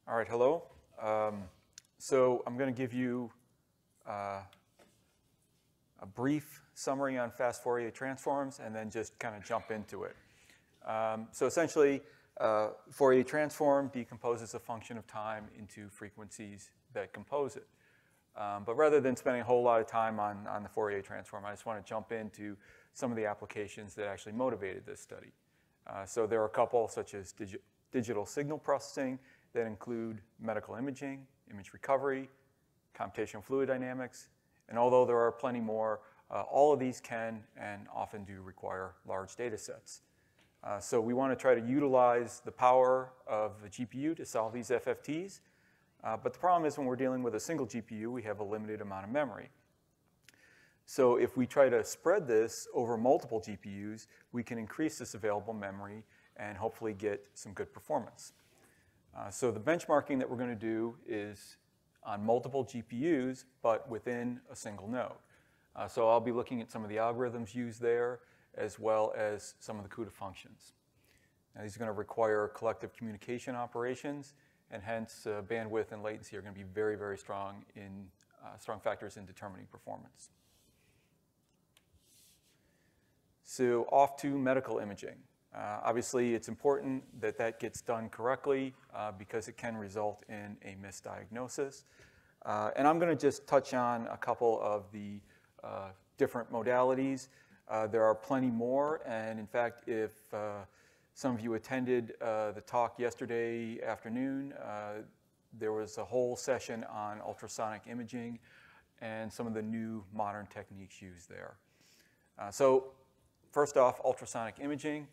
All right, hello. So I'm going to give you a brief summary on fast Fourier transforms and then just kind of jump into it. So essentially, Fourier transform decomposes a function of time into frequencies that compose it. But rather than spending a whole lot of time on the Fourier transform, I just want to jump into some of the applications that actually motivated this study. So there are a couple, such as digital signal processing, that include medical imaging, image recovery, computational fluid dynamics, and although there are plenty more, all of these can and often do require large data sets. So we want to try to utilize the power of the GPU to solve these FFTs, but the problem is when we're dealing with a single GPU, we have a limited amount of memory. So if we try to spread this over multiple GPUs, we can increase this available memory and hopefully get some good performance. So the benchmarking that we're going to do is on multiple GPUs, but within a single node. So I'll be looking at some of the algorithms used there, as well as some of the CUDA functions. Now, these are going to require collective communication operations, and hence bandwidth and latency are going to be very, very strong factors in determining performance. So off to medical imaging. Obviously, it's important that that gets done correctly because it can result in a misdiagnosis. And I'm going to just touch on a couple of the different modalities. There are plenty more, and in fact, if some of you attended the talk yesterday afternoon, there was a whole session on ultrasonic imaging and some of the new modern techniques used there. So first off, ultrasonic imaging.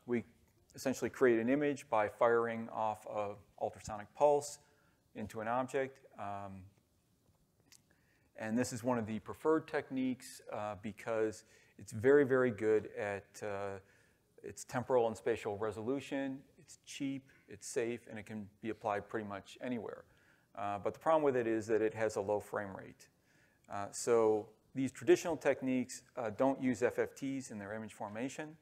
We essentially create an image by firing off an ultrasonic pulse into an object. And this is one of the preferred techniques because it's very, very good at its temporal and spatial resolution. It's cheap, it's safe, and it can be applied pretty much anywhere. But the problem with it is that it has a low frame rate. So these traditional techniques don't use FFTs in their image formation.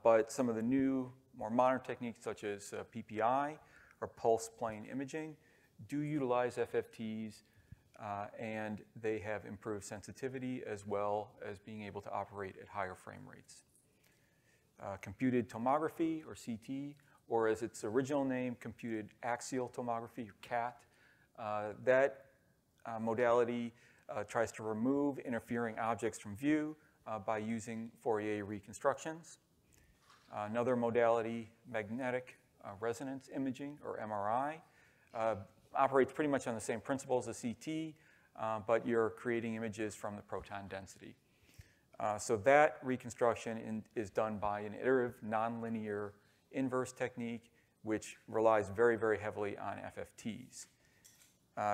But some of the new, more modern techniques, such as PPI or pulse plane imaging, do utilize FFTs, and they have improved sensitivity as well as being able to operate at higher frame rates. Computed tomography, or CT, or as its original name, computed axial tomography, or CAT, that modality tries to remove interfering objects from view by using Fourier reconstructions. Another modality, magnetic resonance imaging, or MRI, operates pretty much on the same principles as CT, but you're creating images from the proton density. So that reconstruction is done by an iterative, nonlinear inverse technique, which relies very, very heavily on FFTs.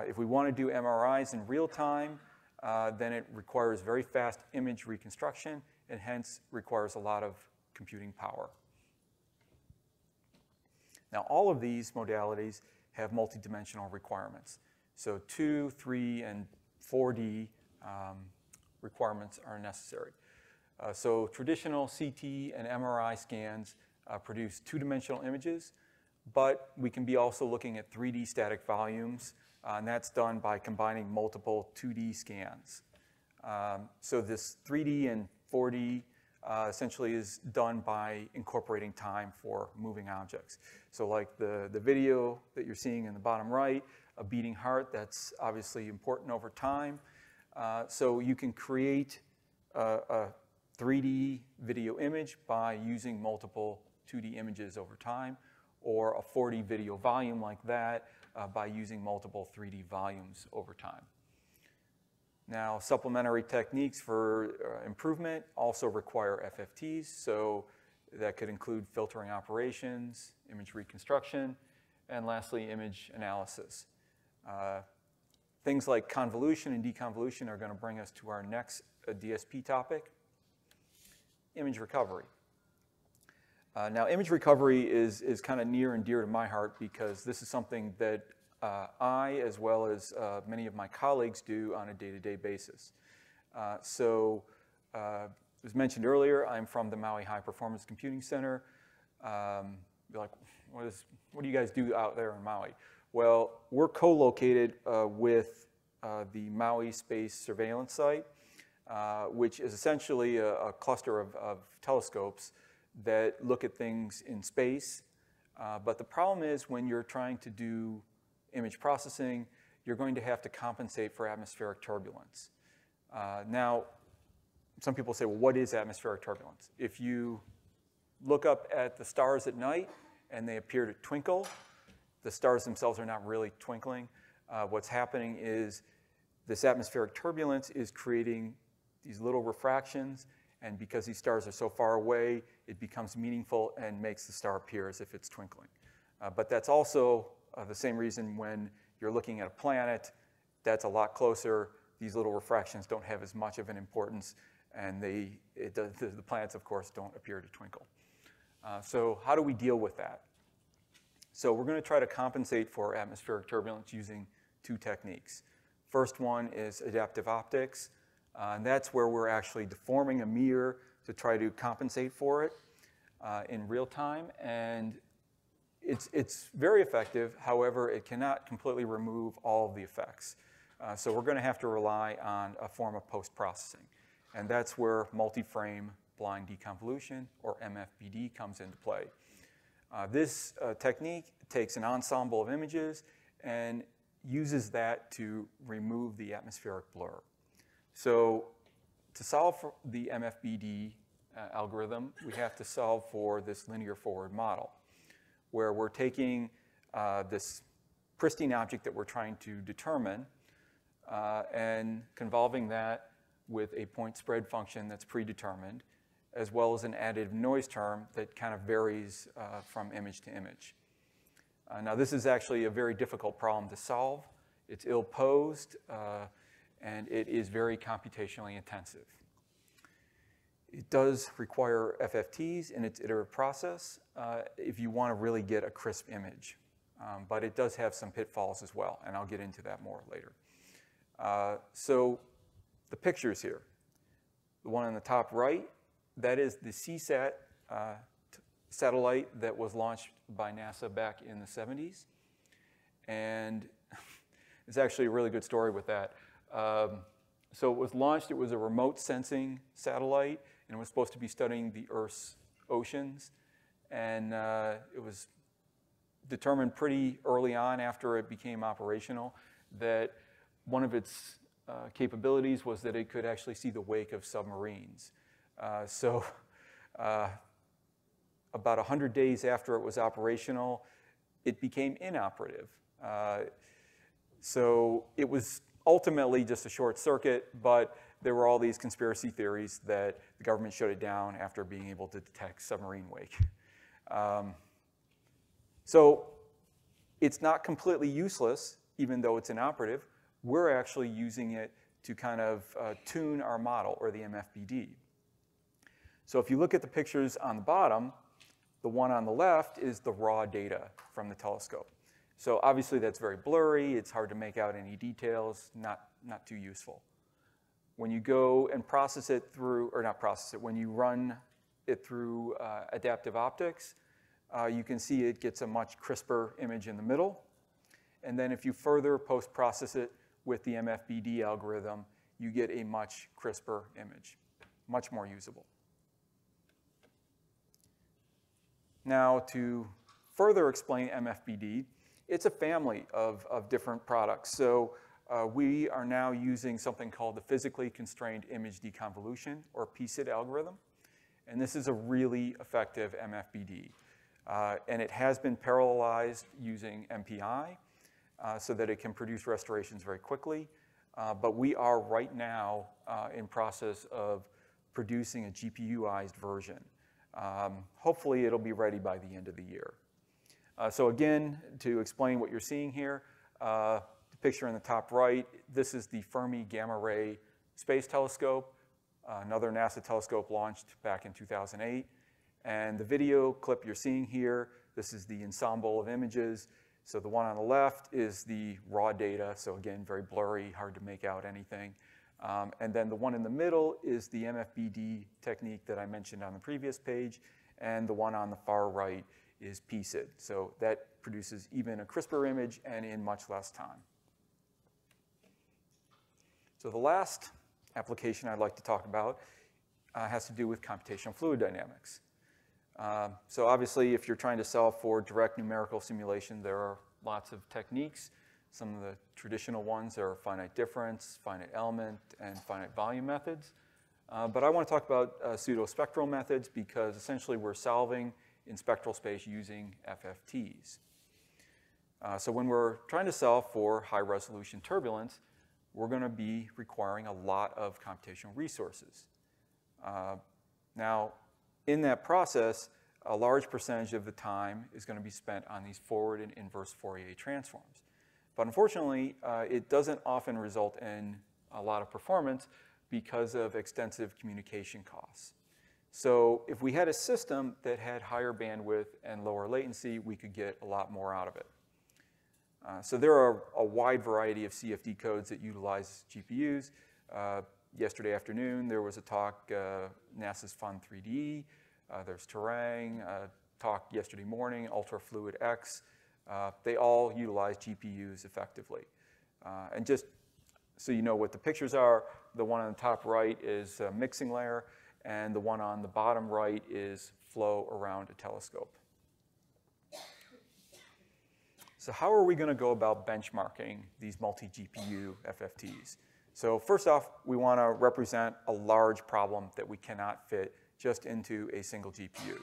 If we want to do MRIs in real time, then it requires very fast image reconstruction, and hence requires a lot of computing power. Now, all of these modalities have multidimensional requirements. So 2, 3, and 4D requirements are necessary. So traditional CT and MRI scans produce two-dimensional images, but we can be also looking at 3D static volumes, and that's done by combining multiple 2D scans. So this 3D and 4D essentially is done by incorporating time for moving objects. So like the video that you're seeing in the bottom right, a beating heart, that's obviously important over time. So you can create a 3D video image by using multiple 2D images over time, or a 4D video volume like that by using multiple 3D volumes over time. Now, supplementary techniques for improvement also require FFTs, so that could include filtering operations, image reconstruction, and lastly, image analysis. Things like convolution and deconvolution are going to bring us to our next DSP topic, image recovery. Now, image recovery is kind of near and dear to my heart because this is something that I, as well as many of my colleagues, do on a day-to-day basis. As mentioned earlier, I'm from the Maui High Performance Computing Center. Be like, what do you guys do out there in Maui? Well, we're co-located with the Maui Space Surveillance Site, which is essentially a cluster of telescopes that look at things in space. But the problem is when you're trying to do image processing, you're going to have to compensate for atmospheric turbulence. Now, some people say, well, what is atmospheric turbulence? If you look up at the stars at night and they appear to twinkle, the stars themselves are not really twinkling. What's happening is this atmospheric turbulence is creating these little refractions, and because these stars are so far away, it becomes meaningful and makes the star appear as if it's twinkling. But that's also the same reason when you're looking at a planet that's a lot closer, these little refractions don't have as much of an importance, and the planets, of course, don't appear to twinkle. So how do we deal with that? So we're going to try to compensate for atmospheric turbulence using two techniques. First one is adaptive optics, and that's where we're actually deforming a mirror to try to compensate for it in real time. And it's very effective. However, it cannot completely remove all of the effects. So we're going to have to rely on a form of post-processing. And that's where multi-frame blind deconvolution, or MFBD, comes into play. This technique takes an ensemble of images and uses that to remove the atmospheric blur. So to solve for the MFBD algorithm, we have to solve for this linear forward model, where we're taking this pristine object that we're trying to determine and convolving that with a point spread function that's predetermined, as well as an additive noise term that kind of varies from image to image. Now, this is actually a very difficult problem to solve. It's ill-posed, and it is very computationally intensive. It does require FFTs in its iterative process if you want to really get a crisp image. But it does have some pitfalls as well, and I'll get into that more later. So the pictures here. The one on the top right, that is the CSAT satellite that was launched by NASA back in the 70s. And it's actually a really good story with that. So it was launched, it was a remote sensing satellite, and it was supposed to be studying the Earth's oceans. And it was determined pretty early on after it became operational that one of its capabilities was that it could actually see the wake of submarines. About 100 days after it was operational, it became inoperative. So it was ultimately just a short circuit, but there were all these conspiracy theories that the government shut it down after being able to detect submarine wake. So it's not completely useless, even though it's inoperative. We're actually using it to kind of tune our model, or the MFBD. So if you look at the pictures on the bottom, the one on the left is the raw data from the telescope. So obviously that's very blurry, it's hard to make out any details, not too useful. When you go and process it through, or not process it, when you run it through adaptive optics, you can see it gets a much crisper image in the middle. And then if you further post-process it with the MFBD algorithm, you get a much crisper image, much more usable. Now, to further explain MFBD, it's a family of different products. So we are now using something called the physically constrained image deconvolution, or PCID algorithm. And this is a really effective MFBD. And it has been parallelized using MPI so that it can produce restorations very quickly. But we are right now in process of producing a GPUized version. Hopefully it'll be ready by the end of the year. So again, to explain what you're seeing here, the picture in the top right, this is the Fermi Gamma Ray Space Telescope, another NASA telescope launched back in 2008. And the video clip you're seeing here, this is the ensemble of images. So the one on the left is the raw data. So again, very blurry, hard to make out anything. And then the one in the middle is the MFBD technique that I mentioned on the previous page. And the one on the far right is PSID. So that produces even a crisper image and in much less time. So the last application I'd like to talk about has to do with computational fluid dynamics. So obviously, if you're trying to solve for direct numerical simulation, there are lots of techniques. Some of the traditional ones are finite difference, finite element, and finite volume methods. But I want to talk about pseudo-spectral methods because essentially we're solving in spectral space using FFTs. So when we're trying to solve for high-resolution turbulence, we're going to be requiring a lot of computational resources. Now, in that process, a large percentage of the time is going to be spent on these forward and inverse Fourier transforms. But unfortunately, it doesn't often result in a lot of performance because of extensive communication costs. So if we had a system that had higher bandwidth and lower latency, we could get a lot more out of it. So there are a wide variety of CFD codes that utilize GPUs. Yesterday afternoon, there was a talk, NASA's Fun3D. There's Terang, talk yesterday morning, Ultrafluid X. They all utilize GPUs effectively. And just so you know what the pictures are, the one on the top right is a mixing layer, and the one on the bottom right is flow around a telescope. So how are we going to go about benchmarking these multi-GPU FFTs? So first off, we want to represent a large problem that we cannot fit just into a single GPU.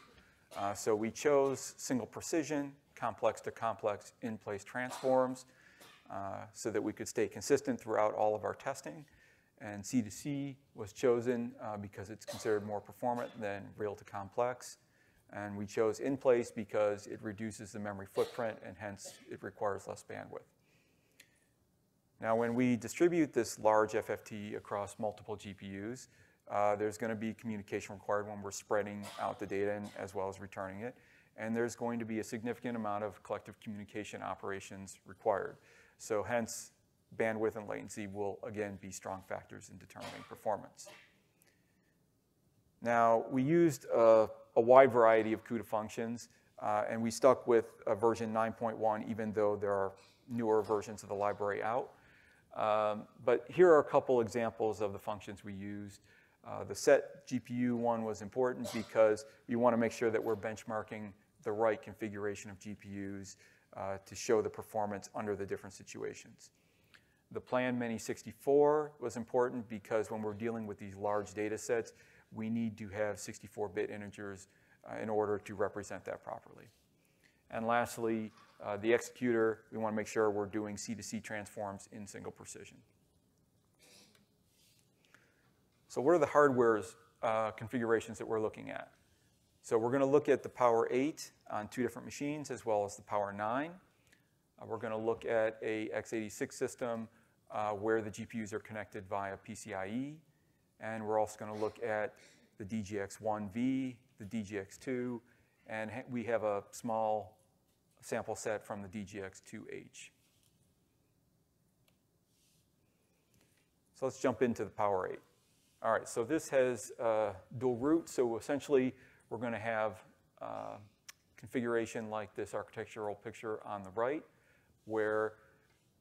So we chose single precision, complex to complex in-place transforms so that we could stay consistent throughout all of our testing. And C to C was chosen because it's considered more performant than real to complex. And we chose in place because it reduces the memory footprint and hence it requires less bandwidth. Now, when we distribute this large FFT across multiple GPUs, there's going to be communication required when we're spreading out the data and, as well as returning it. And there's going to be a significant amount of collective communication operations required. So hence, bandwidth and latency will, again, be strong factors in determining performance. Now, we used a wide variety of CUDA functions, and we stuck with version 9.1, even though there are newer versions of the library out. But here are a couple examples of the functions we used. The set GPU one was important because we want to make sure that we're benchmarking the right configuration of GPUs to show the performance under the different situations. The plan many64 was important because when we're dealing with these large data sets, we need to have 64-bit integers in order to represent that properly. And lastly, the executor, we want to make sure we're doing C to C transforms in single precision. So what are the hardware configurations that we're looking at? So we're going to look at the Power8 on 2 different machines as well as the Power9. We're going to look at a x86 system where the GPUs are connected via PCIe. And we're also going to look at the DGX1V, the DGX2, and we have a small sample set from the DGX2H. So let's jump into the Power8. All right, so this has dual root. So essentially, we're going to have configuration like this architectural picture on the right, where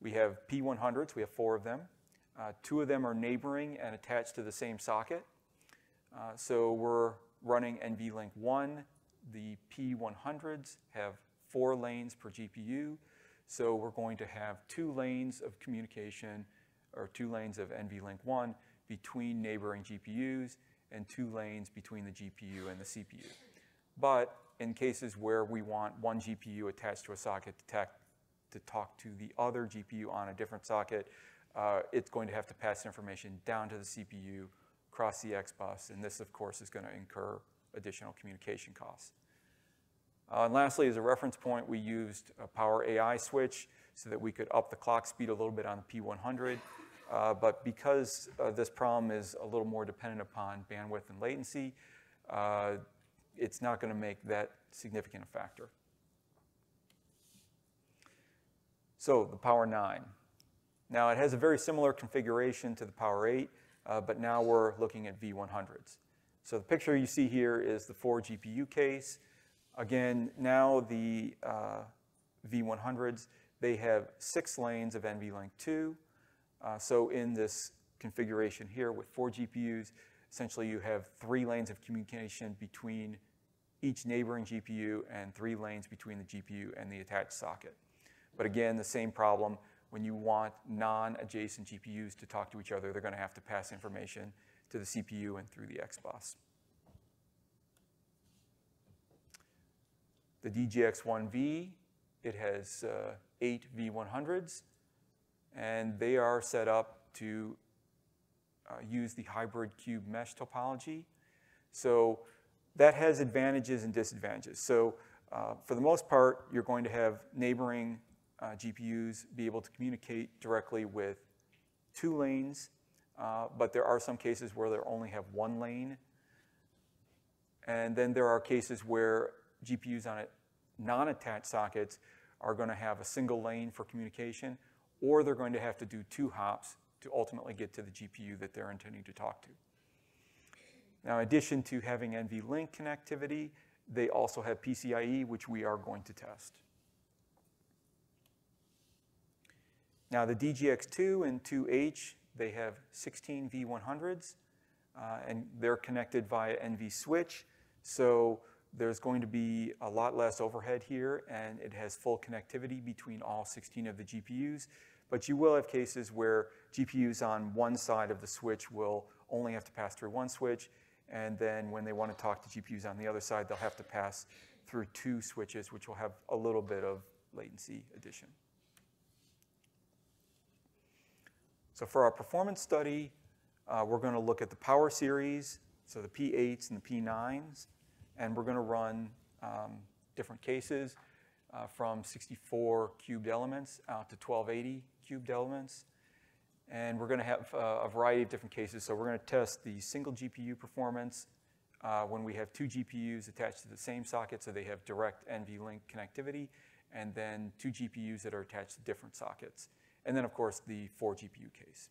we have P100s. We have 4 of them. 2 of them are neighboring and attached to the same socket. So we're running NVLink 1. The P100s have 4 lanes per GPU. So we're going to have 2 lanes of communication, or 2 lanes of NVLink 1 between neighboring GPUs and 2 lanes between the GPU and the CPU. But in cases where we want one GPU attached to a socket to talk to the other GPU on a different socket, it's going to have to pass information down to the CPU, across the X bus, and this, of course, is going to incur additional communication costs. And lastly, as a reference point, we used a Power AI switch so that we could up the clock speed a little bit on the P100. But because this problem is a little more dependent upon bandwidth and latency, it's not going to make that significant a factor. So the Power9. Now, it has a very similar configuration to the Power8, but now we're looking at V100s. So the picture you see here is the 4 GPU case. Again, now the V100s, they have 6 lanes of NVLink 2. So in this configuration here with 4 GPUs, essentially you have 3 lanes of communication between each neighboring GPU and 3 lanes between the GPU and the attached socket. But again, the same problem. When you want non-adjacent GPUs to talk to each other, they're going to have to pass information to the CPU and through the XBus. The DGX-1V, it has 8 V100s, and they are set up to use the hybrid cube mesh topology. So that has advantages and disadvantages. So for the most part, you're going to have neighboring GPUs be able to communicate directly with 2 lanes, but there are some cases where they only have 1 lane. And then there are cases where GPUs on non-attached sockets are going to have a single lane for communication, or they're going to have to do 2 hops to ultimately get to the GPU that they're intending to talk to. Now, in addition to having NVLink connectivity, they also have PCIe, which we are going to test. Now, the DGX2 and 2H, they have 16 V100s, and they're connected via NV switch. So there's going to be a lot less overhead here, and it has full connectivity between all 16 of the GPUs. But you will have cases where GPUs on one side of the switch will only have to pass through 1 switch, and then when they want to talk to GPUs on the other side, they'll have to pass through 2 switches, which will have a little bit of latency addition. So for our performance study, we're going to look at the power series, so the P8s and the P9s, and we're going to run different cases from 64 cubed elements out to 1280 cubed elements. And we're going to have a variety of different cases. So we're going to test the single GPU performance when we have 2 GPUs attached to the same socket, so they have direct NVLink connectivity, and then 2 GPUs that are attached to different sockets. And then, of course, the 4 GPU case.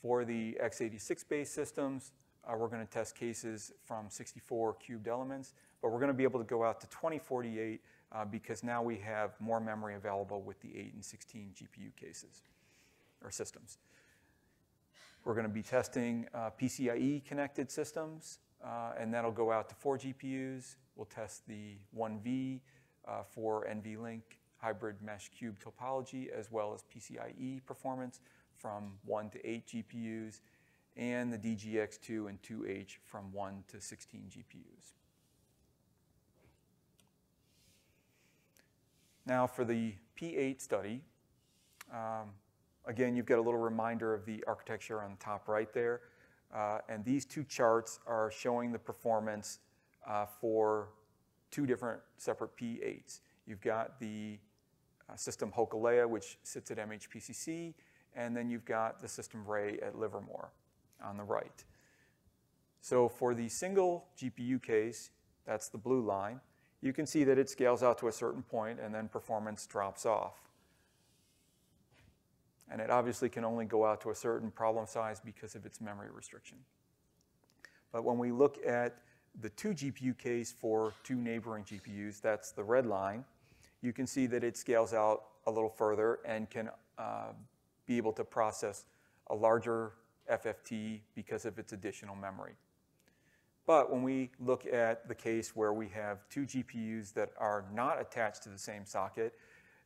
For the x86-based systems, we're going to test cases from 64 cubed elements, but we're going to be able to go out to 2048 because now we have more memory available with the 8 and 16 GPU cases or systems. We're going to be testing PCIe connected systems, and that'll go out to 4 GPUs. We'll test the 1V for NVLink hybrid mesh cube topology, as well as PCIe performance from 1 to 8 GPUs, and the DGX2 and 2H from 1 to 16 GPUs. Now for the P8 study, again, you've got a little reminder of the architecture on the top right there. And these 2 charts are showing the performance for 2 different separate P8s. You've got the system Hokulea, which sits at MHPCC, and then you've got the system Ray at Livermore on the right. So for the single GPU case, that's the blue line, you can see that it scales out to a certain point and then performance drops off. And it obviously can only go out to a certain problem size because of its memory restriction. But when we look at the 2 GPU case for 2 neighboring GPUs, that's the red line, you can see that it scales out a little further and can be able to process a larger FFT because of its additional memory. But when we look at the case where we have 2 GPUs that are not attached to the same socket,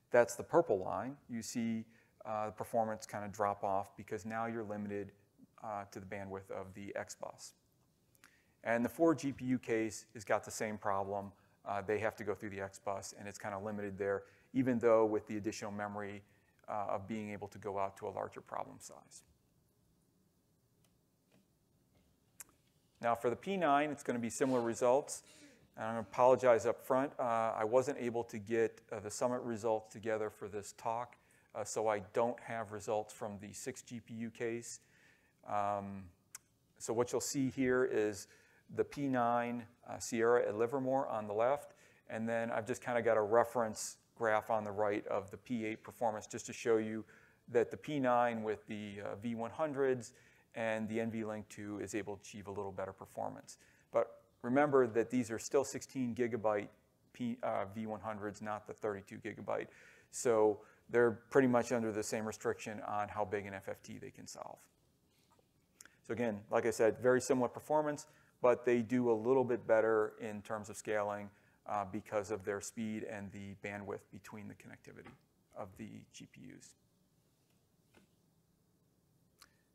that's the purple line. You see the performance kind of drop off because now you're limited to the bandwidth of the XBus. And the 4 GPU case has got the same problem. They have to go through the XBus, and it's kind of limited there, even though with the additional memory of being able to go out to a larger problem size. Now for the P9, it's going to be similar results. And I'm going to apologize up front. I wasn't able to get the summit results together for this talk, so I don't have results from the 6 GPU case. So what you'll see here is the P9 Sierra at Livermore on the left, and then I've just kind of got a reference graph on the right of the P8 Performance just to show you that the P9 with the V100s and the NVLink 2 is able to achieve a little better performance. But remember that these are still 16 gigabyte V100s, not the 32 gigabyte. So they're pretty much under the same restriction on how big an FFT they can solve. So again, like I said, very similar performance, but they do a little bit better in terms of scaling because of their speed and the bandwidth between the connectivity of the GPUs.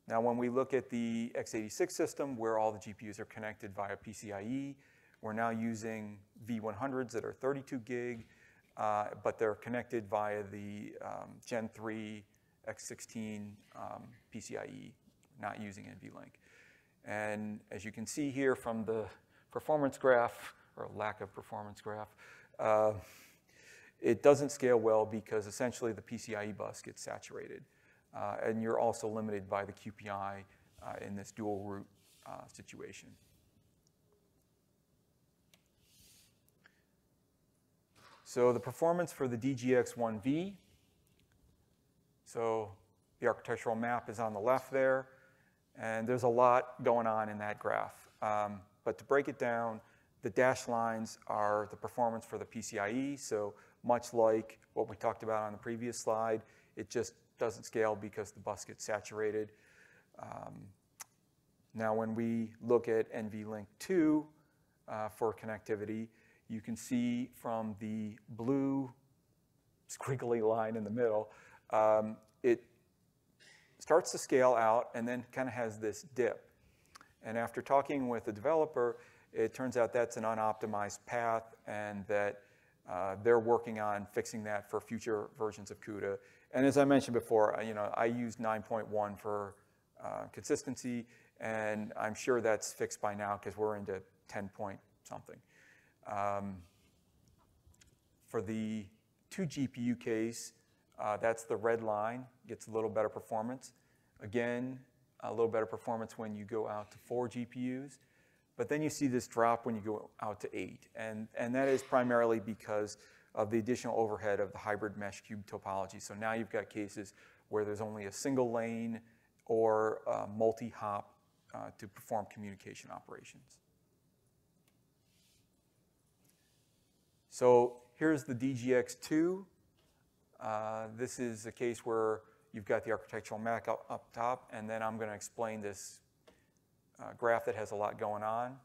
Now, when we look at the x86 system, where all the GPUs are connected via PCIe, we're now using V100s that are 32 gig, but they're connected via the Gen 3 x16 PCIe, not using NVLink. And as you can see here from the performance graph, or lack of performance graph, it doesn't scale well because essentially the PCIe bus gets saturated. And you're also limited by the QPI in this dual root situation. So the performance for the DGX-1V, so the architectural map is on the left there, and there's a lot going on in that graph. But to break it down, the dashed lines are the performance for the PCIe, so much like what we talked about on the previous slide, it just doesn't scale because the bus gets saturated. Now when we look at NVLink 2 for connectivity, you can see from the blue squiggly line in the middle, it starts to scale out and then kind of has this dip. And after talking with the developer, it turns out that's an unoptimized path and that they're working on fixing that for future versions of CUDA. And as I mentioned before, I used 9.1 for consistency, and I'm sure that's fixed by now because we're into 10 point something. For the 2 GPU case, that's the red line, gets a little better performance. Again, a little better performance when you go out to 4 GPUs. But then you see this drop when you go out to 8. And that is primarily because of the additional overhead of the hybrid mesh cube topology. So now you've got cases where there's only a single lane or multi-hop to perform communication operations. So here's the DGX2. This is a case where you've got the architectural map up top, and then I'm going to explain this graph that has a lot going on.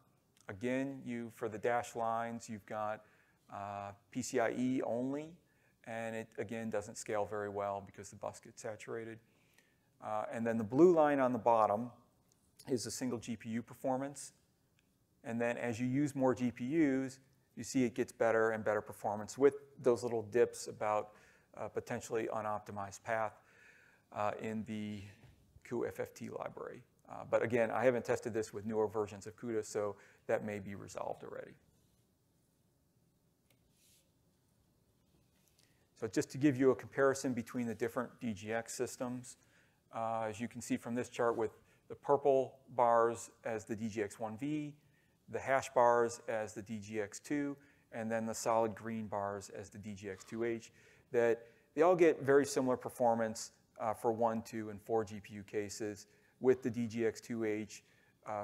Again, for the dashed lines, you've got PCIe only, and it, again, doesn't scale very well because the bus gets saturated. And then the blue line on the bottom is a single GPU performance. And then as you use more GPUs, you see it gets better and better performance with those little dips about potentially unoptimized path in the cuFFT library. But again, I haven't tested this with newer versions of CUDA, so that may be resolved already. So just to give you a comparison between the different DGX systems, as you can see from this chart with the purple bars as the DGX-1V, the hash bars as the DGX-2, and then the solid green bars as the DGX-2H, that they all get very similar performance for 1, 2, and 4 GPU cases, with the DGX-2H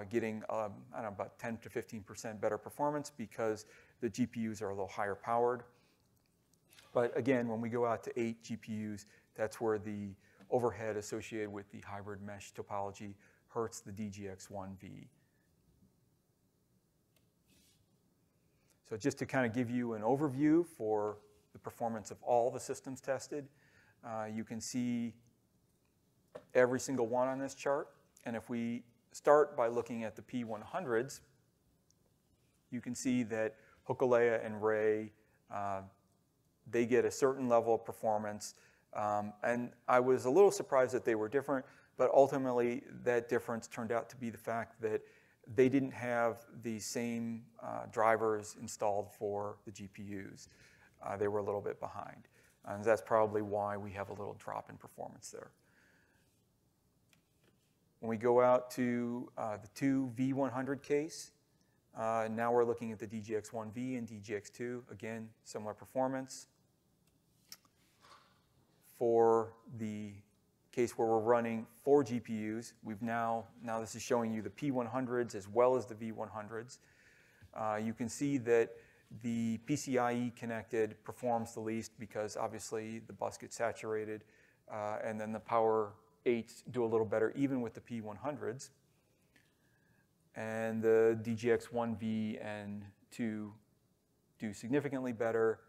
getting I don't know, about 10 to 15% better performance because the GPUs are a little higher powered. But again, when we go out to 8 GPUs, that's where the overhead associated with the hybrid mesh topology hurts the DGX-1V. So just to kind of give you an overview for the performance of all the systems tested, you can see every single one on this chart. And if we start by looking at the P100s, you can see that Hokulea and Ray, they get a certain level of performance. And I was a little surprised that they were different, but ultimately that difference turned out to be the fact that they didn't have the same drivers installed for the GPUs. They were a little bit behind. And that's probably why we have a little drop in performance there. When we go out to the 2 V100 case, now we're looking at the DGX-1V and DGX-2. Again, similar performance. For the case where we're running 4 GPUs, we've now this is showing you the P100s as well as the V100s. You can see that the PCIe connected performs the least because obviously the bus gets saturated, and then the Power 8s do a little better even with the P100s. And the DGX 1V and 2 do significantly better.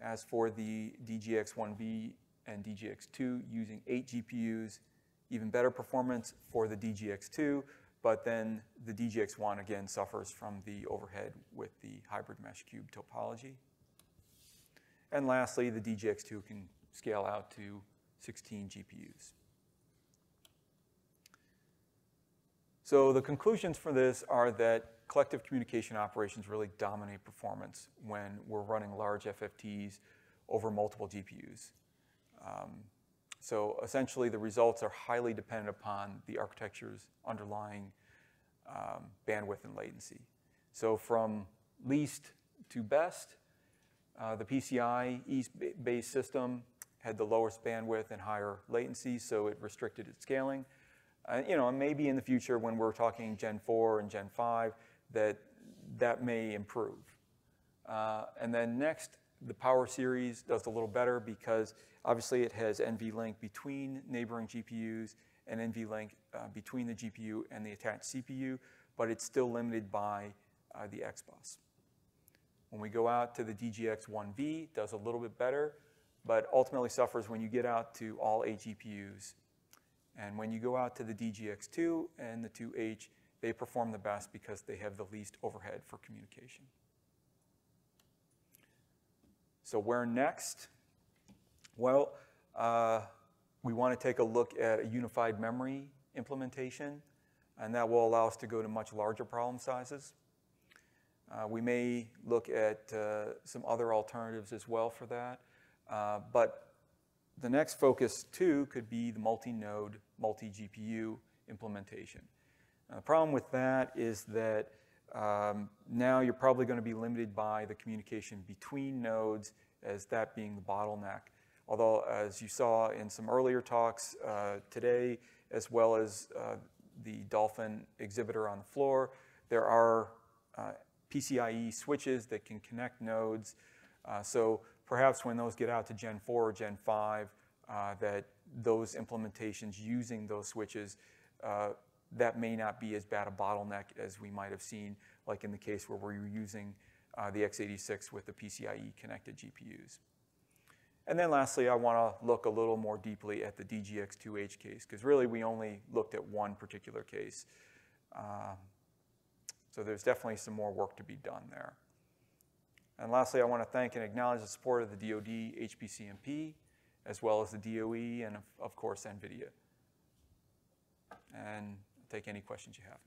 As for the DGX 1V and DGX 2 using 8 GPUs, even better performance for the DGX 2, but then the DGX 1 again suffers from the overhead with the hybrid mesh cube topology. And lastly, the DGX 2 can scale out to 16 GPUs. So the conclusions for this are that collective communication operations really dominate performance when we're running large FFTs over multiple GPUs. So essentially, the results are highly dependent upon the architecture's underlying bandwidth and latency. So from least to best, the PCIe-based system had the lowest bandwidth and higher latency, so it restricted its scaling. And maybe in the future, when we're talking Gen 4 and Gen 5, that may improve. And then next, the Power series does a little better because obviously it has NVLink between neighboring GPUs and NVLink between the GPU and the attached CPU, but it's still limited by the XBus. When we go out to the DGX 1V, it does a little bit better, but ultimately suffers when you get out to all 8 GPUs. And when you go out to the DGX 2 and the 2H, they perform the best because they have the least overhead for communication. So where next? Well, we want to take a look at a unified memory implementation, and that will allow us to go to much larger problem sizes. We may look at some other alternatives as well for that, but the next focus, too, could be the multi-node, multi-GPU implementation. The problem with that is that now you're probably going to be limited by the communication between nodes as that being the bottleneck. Although, as you saw in some earlier talks today, as well as the Dolphin exhibitor on the floor, there are PCIe switches that can connect nodes. So perhaps when those get out to Gen 4 or Gen 5, that those implementations using those switches, that may not be as bad a bottleneck as we might have seen, like in the case where we were using the x86 with the PCIe connected GPUs. And then lastly, I want to look a little more deeply at the DGX 2H case, because really we only looked at one particular case. So there's definitely some more work to be done there. And lastly, I want to thank and acknowledge the support of the DoD, HPCMP, as well as the DOE, and of course, NVIDIA. And take any questions you have.